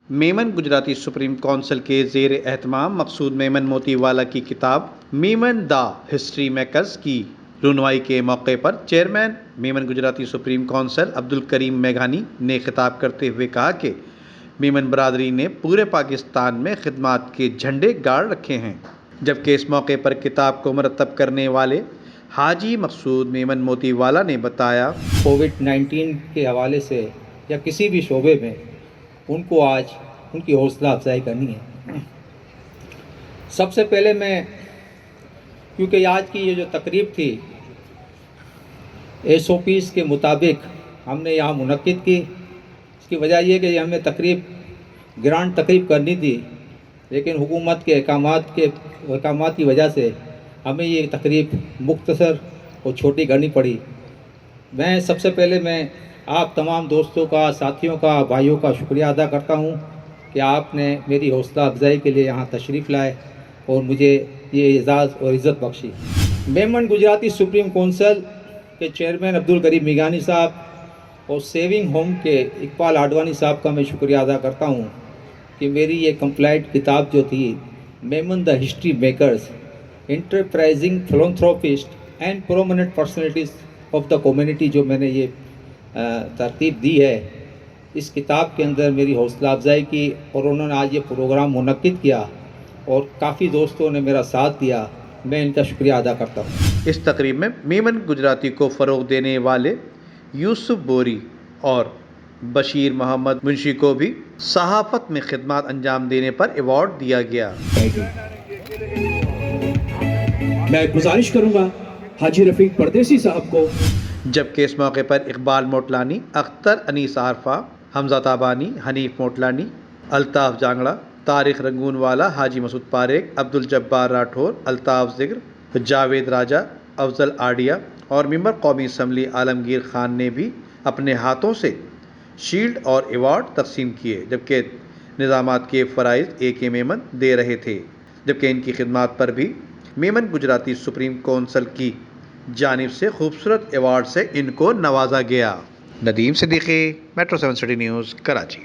Memon Gujarati supreme council کے زیر اہتمام مقصود میمن موتی والا کی کتاب میمن دا ہسٹری میکرز کی رونمائی کے موقع پر chairman Memon Gujarati supreme council Abdul Karim میگھانی نے خطاب کرتے ہوئے کہا کہ میمن برادری نے پورے پاکستان میں خدمات کے جھنڈے گاڑ رکھے ہیں، جبکہ اس موقع پر کتاب کو مرتب کرنے والے حاجی مقصود میمن موتی والا نے بتایا کووڈ-19 کے حوالے سے یا کسی بھی شعبے میں ان کو آج ان کی حوصلہ افزائی کرنی ہے۔ سب سے پہلے میں کیونکہ آج کی یہ جو تقریب تھی SOPs کے مطابق ہم نے یہاں منعقد کی، اس کی وجہ یہ کہ ہمیں گرانڈ تقریب کرنی تھی، لیکن حکومت کے احکامات کی وجہ سے ہمیں یہ تقریب مختصر اور چھوٹی کرنی پڑی۔ سب سے پہلے میں آپ تمام دوستوں کا، ساتھیوں کا، بھائیوں کا شکریہ ادا کرتا ہوں کہ آپ نے میری حوصلہ افزائی کے لیے یہاں تشریف لائے اور مجھے یہ اعزاز اور عزت بخشی۔ میمن گجراتی سپریم کونسل کے چیئرمین عبدالکریم میگھانی صاحب اور سیونگ ہوم کے اقبال آڈوانی صاحب کا میں شکریہ ادا کرتا ہوں کہ میری یہ کمپلائٹ کتاب جو تھی Memon the history makers, enterprising philanthropist and prominent personalities of the community, جو میں نے یہ ترتیب دی ہے، اس کتاب کے اندر میری حوصلہ افزائی کی اور انہوں نے آج یہ پروگرام منعقد کیا اور کافی دوستوں نے میرا ساتھ دیا، میں ان کا شکریہ ادا کرتا ہوں۔ اس تقریب میں میمن گجراتی کو فروغ دینے والے یوسف بوری اور بشیر محمد منشی کو بھی صحافت میں خدمات انجام دینے پر ایوارڈ دیا گیا۔ میں گزارش کروں گا حاجی رفیق پردیسی صاحب کو، جبکہ اس موقع پر اقبال موٹلانی، اختر انیس عارفہ، حمزہ تابانی، حنیف موٹلانی، الطاف جانگڑا، طارق رنگون والا، حاجی مسعود پاریک، عبدالجبار راٹھور، الطاف ذکر، جاوید راجہ، افضل آڈیہ اور ممبر قومی اسمبلی عالمگیر خان نے بھی اپنے ہاتھوں سے شیلڈ اور ایوارڈ تقسیم کیے، جبکہ نظامات کے فرائض AK میمن دے رہے تھے، جبکہ ان کی خدمات پر بھی میمن گجراتی سپریم کونسل کی جانب سے خوبصورت ایوارڈ سے ان کو نوازا گیا۔ Nadeem Siddiqui, metro 7 city news, Karachi.